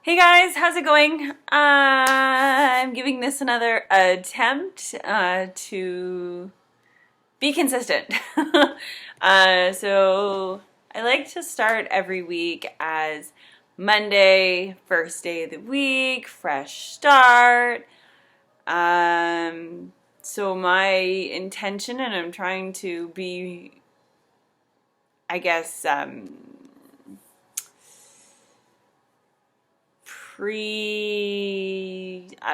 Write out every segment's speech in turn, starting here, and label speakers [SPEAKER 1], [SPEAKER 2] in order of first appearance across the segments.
[SPEAKER 1] Hey guys, how's it going? I'm giving this another attempt to be consistent. So I like to start every week as Monday, first day of the week, fresh start. So my intention, and I'm trying to be, I guess, I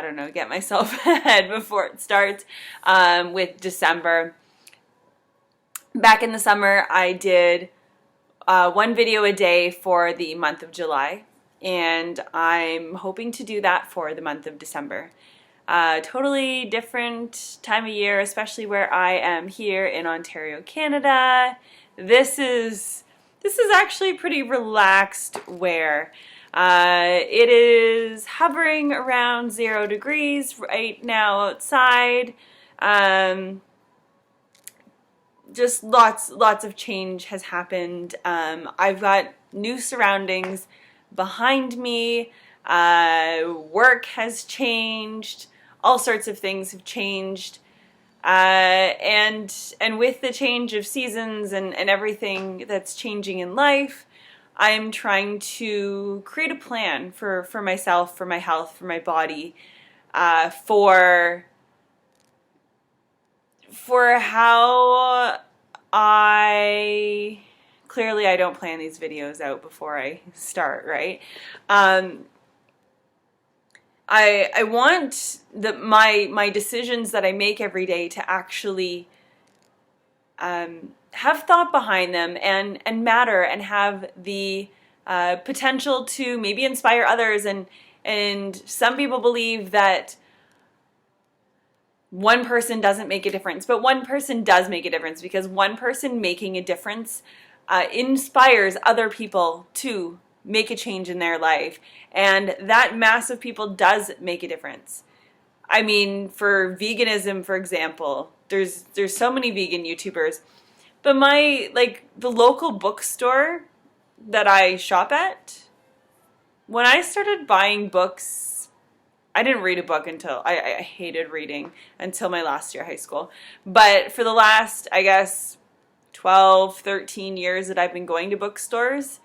[SPEAKER 1] don't know, get myself ahead before it starts with December. Back in the summer, I did one video a day for the month of July, and I'm hoping to do that for the month of December. Totally different time of year, especially where I am here in Ontario, Canada. This is actually pretty relaxed wear. It is hovering around 0 degrees right now outside. Just lots of change has happened. I've got new surroundings behind me. Work has changed. All sorts of things have changed. And with the change of seasons and everything that's changing in life, I'm trying to create a plan for myself, for my health, for my body, for how I don't plan these videos out before I start, right? I want my decisions that I make every day to actually have thought behind them and matter and have the potential to maybe inspire others. And some people believe that one person doesn't make a difference, but one person does make a difference, because one person making a difference inspires other people to make a change in their life, and that mass of people does make a difference. I mean, for veganism, for example, there's so many vegan YouTubers, but the local bookstore that I shop at, when I started buying books, I didn't read a book until I hated reading until my last year of high school. But for the last, I guess, 12, 13 years that I've been going to bookstores,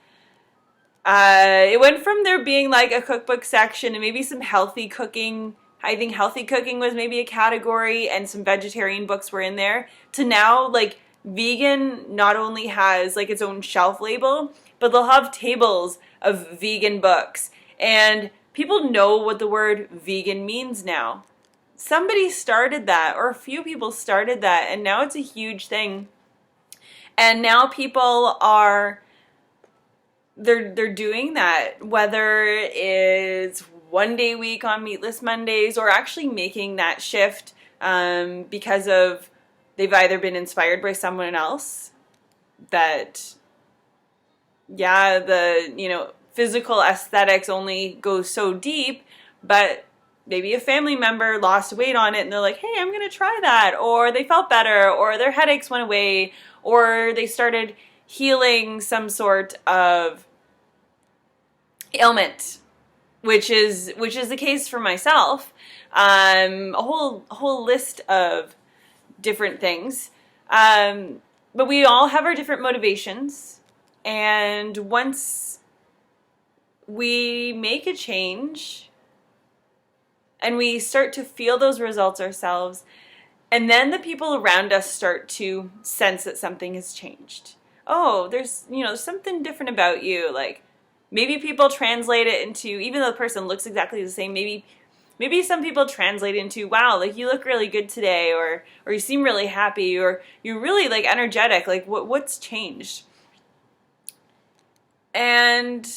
[SPEAKER 1] it went from there being like a cookbook section and maybe some healthy cooking. I think healthy cooking was maybe a category, and some vegetarian books were in there, to now like vegan not only has like its own shelf label, but they'll have tables of vegan books. And people know what the word vegan means now. Somebody started that, or a few people started that, and now it's a huge thing. And now people are they're doing that, whether it's one day a week on Meatless Mondays, or actually making that shift because of they've either been inspired by someone else that, yeah, the physical aesthetics only go so deep, but maybe a family member lost weight on it and they're like, hey, I'm going to try that. Or they felt better, or their headaches went away, or they started healing some sort of ailment, which is the case for myself. A whole list of different things. But we all have our different motivations. And once we make a change and we start to feel those results ourselves, and then the people around us start to sense that something has changed. Oh, there's something different about you. Like, maybe people translate it into, even though the person looks exactly the same, maybe some people translate into, wow, like you look really good today, or you seem really happy, or you're really like energetic. Like what's changed? And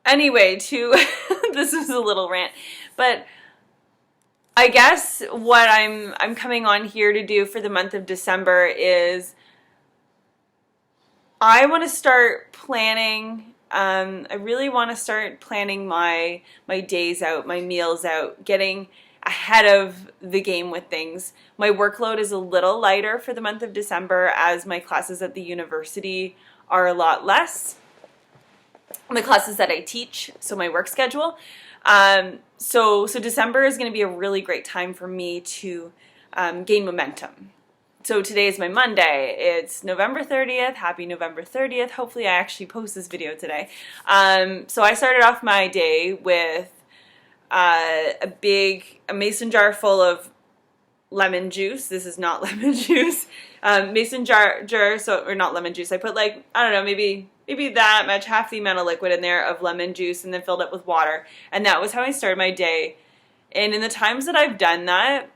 [SPEAKER 1] anyway, this is a little rant, but I guess what I'm coming on here to do for the month of December is I want to start planning. I really want to start planning my days out, my meals out, getting ahead of the game with things. My workload is a little lighter for the month of December, as my classes at the university are a lot less. the classes that I teach, so my work schedule. So December is going to be a really great time for me to gain momentum. So today is my Monday. It's November 30th. Happy November 30th. Hopefully I actually post this video today. So I started off my day with a mason jar full of lemon juice. This is not lemon juice. Mason jar, or not lemon juice. I put like, I don't know, maybe that much, half the amount of liquid in there of lemon juice, and then filled it with water. And that was how I started my day. And in the times that I've done that,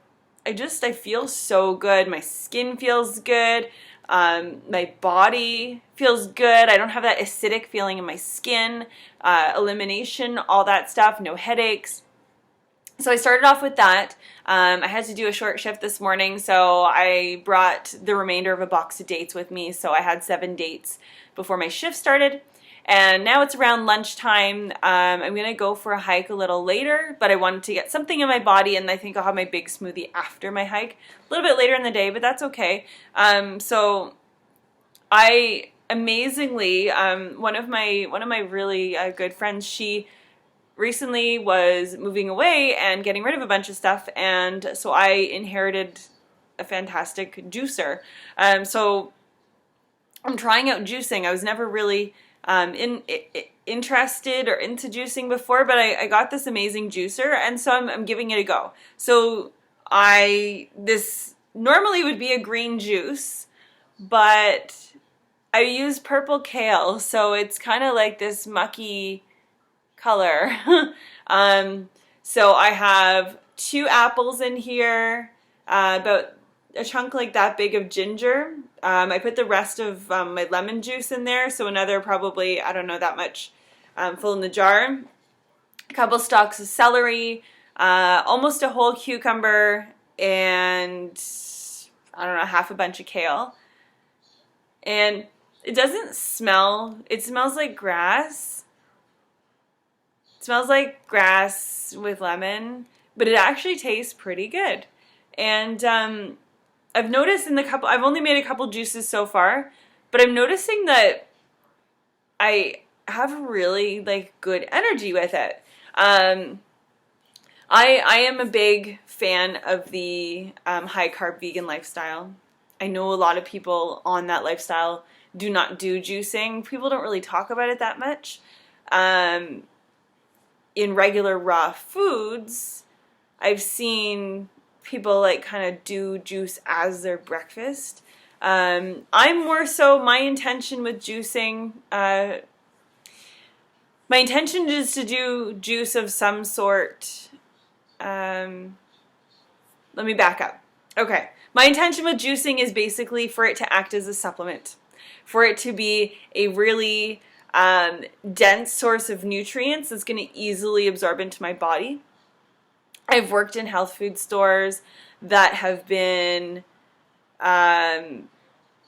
[SPEAKER 1] I feel so good. My skin feels good. My body feels good. I don't have that acidic feeling in my skin. Elimination, all that stuff. No headaches. So I started off with that. I had to do a short shift this morning, so I brought the remainder of a box of dates with me. So I had 7 dates before my shift started. And now it's around lunchtime. I'm going to go for a hike a little later, but I wanted to get something in my body, and I think I'll have my big smoothie after my hike. A little bit later in the day, but that's okay. So I amazingly, one of my really good friends, she recently was moving away and getting rid of a bunch of stuff, and so I inherited a fantastic juicer. So I'm trying out juicing. I was never really interested or into juicing before, but I got this amazing juicer, and so I'm giving it a go. So this normally would be a green juice, but I use purple kale, so it's kind of like this mucky color. So I have 2 apples in here, about a chunk like that big of ginger. I put the rest of my lemon juice in there, so another probably, I don't know, that much full in the jar. A couple stalks of celery, almost a whole cucumber, and I don't know, half a bunch of kale. And it doesn't smell, it smells like grass. It smells like grass with lemon, but it actually tastes pretty good. And I've noticed I've only made a couple juices so far, but I'm noticing that I have really good energy with it. I am a big fan of the high carb vegan lifestyle. I know a lot of people on that lifestyle do not do juicing. People don't really talk about it that much. In regular raw foods, I've seen people kind of do juice as their breakfast. I'm more so, my intention with juicing, my intention is to do juice of some sort. Let me back up. Okay. My intention with juicing is basically for it to act as a supplement, for it to be a really dense source of nutrients that's going to easily absorb into my body. I've worked in health food stores that have been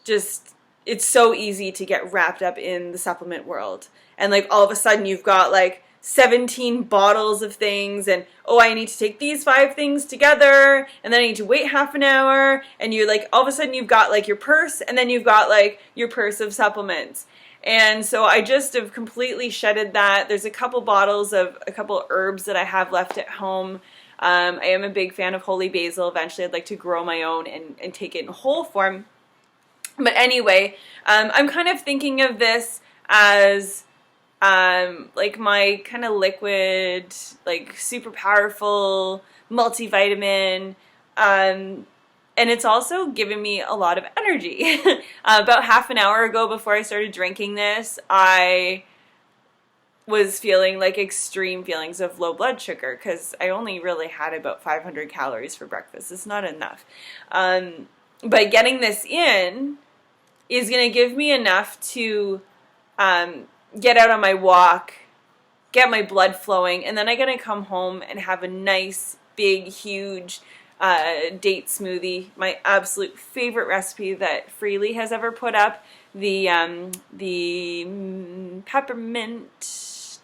[SPEAKER 1] it's so easy to get wrapped up in the supplement world. And all of a sudden you've got 17 bottles of things, and I need to take these 5 things together, and then I need to wait half an hour, and you're all of a sudden you've got your purse, and then you've got your purse of supplements. And so I just have completely shedded that. There's a couple bottles of a couple herbs that I have left at home. I am a big fan of holy basil. Eventually I'd like to grow my own and take it in whole form. But anyway, I'm kind of thinking of this as my kind of liquid, super powerful multivitamin, and it's also given me a lot of energy. About half an hour ago, before I started drinking this, I was feeling extreme feelings of low blood sugar, because I only really had about 500 calories for breakfast. It's not enough. But getting this in is going to give me enough to get out on my walk, get my blood flowing, and then I'm going to come home and have a nice, big, huge date smoothie. My absolute favorite recipe that Freely has ever put up, the peppermint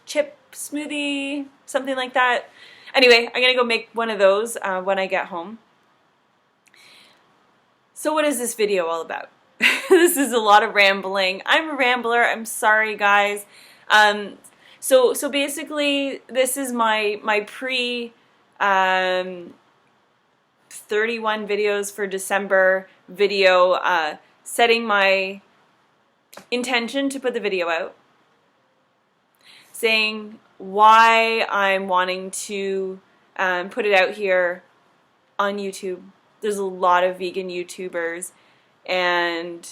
[SPEAKER 1] chip smoothie, something like that. Anyway, I'm going to go make one of those when I get home. So what is this video all about? This is a lot of rambling. I'm a rambler. I'm sorry, guys. So basically, this is my pre 31 videos for December video, setting my intention to put the video out, saying why I'm wanting to put it out here on YouTube. There's a lot of vegan YouTubers, and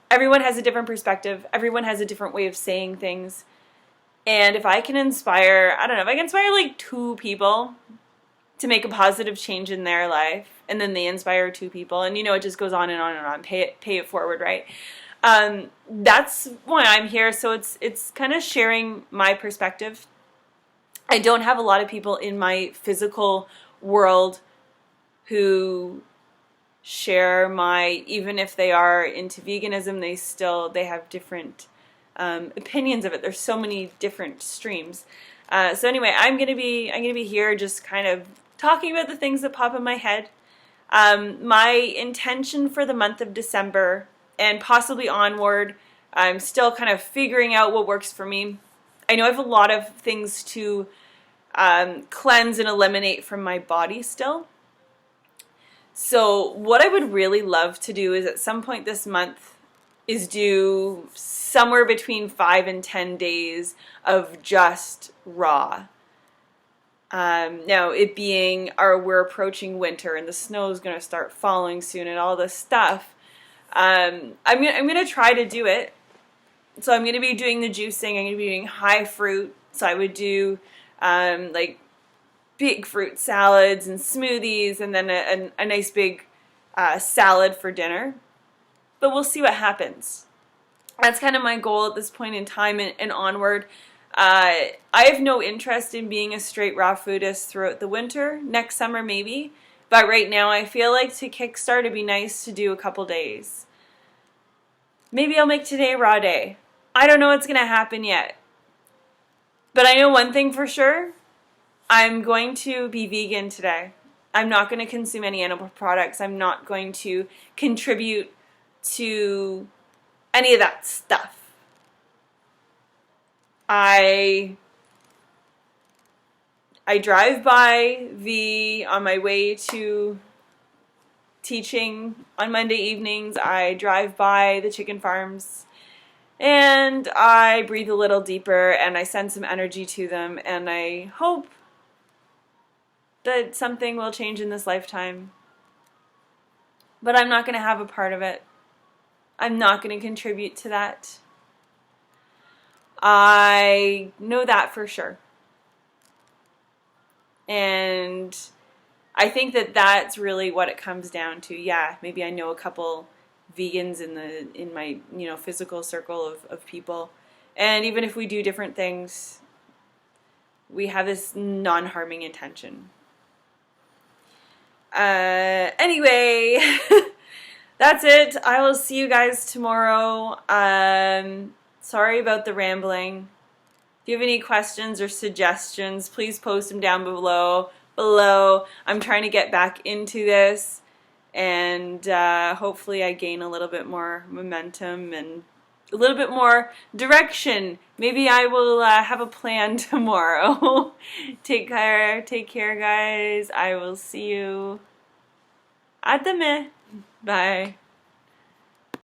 [SPEAKER 1] everyone has a different perspective. Everyone has a different way of saying things. And if I can inspire, I don't know, if I can inspire like 2 people to make a positive change in their life, and then they inspire 2 people, and it just goes on and on and on. Pay it forward, right? That's why I'm here. So it's kind of sharing my perspective. I don't have a lot of people in my physical world who share my, even if they are into veganism, they have different opinions of it. There's so many different streams. So anyway, I'm gonna be here just kind of talking about the things that pop in my head. My intention for the month of December and possibly onward, I'm still kind of figuring out what works for me. I know I have a lot of things to cleanse and eliminate from my body still. So what I would really love to do is at some point this month is do somewhere between 5 and 10 days of just raw. Now, it being we're approaching winter and the snow is going to start falling soon and all this stuff, I'm gonna try to do it. So I'm going to be doing the juicing. I'm going to be doing high fruit. So I would do like big fruit salads and smoothies, and then a nice big salad for dinner. But we'll see what happens. That's kind of my goal at this point in time and onward. I have no interest in being a straight raw foodist throughout the winter. Next summer maybe. But right now I feel like to kickstart it'd be nice to do a couple days. Maybe I'll make today a raw day. I don't know what's going to happen yet. But I know one thing for sure. I'm going to be vegan today. I'm not going to consume any animal products. I'm not going to contribute to any of that stuff. I drive by on my way to teaching on Monday evenings. I drive by the chicken farms and I breathe a little deeper and I send some energy to them, and I hope that something will change in this lifetime. But I'm not going to have a part of it. I'm not going to contribute to that. I know that for sure. And I think that that's really what it comes down to. Yeah, maybe I know a couple vegans in my physical circle of people. And even if we do different things, we have this non-harming intention. Anyway, that's it. I will see you guys tomorrow. Sorry about the rambling. If you have any questions or suggestions, please post them down below. I'm trying to get back into this, and hopefully I gain a little bit more momentum and a little bit more direction. Maybe I will have a plan tomorrow. Take care, guys. I will see you at the meh. Bye.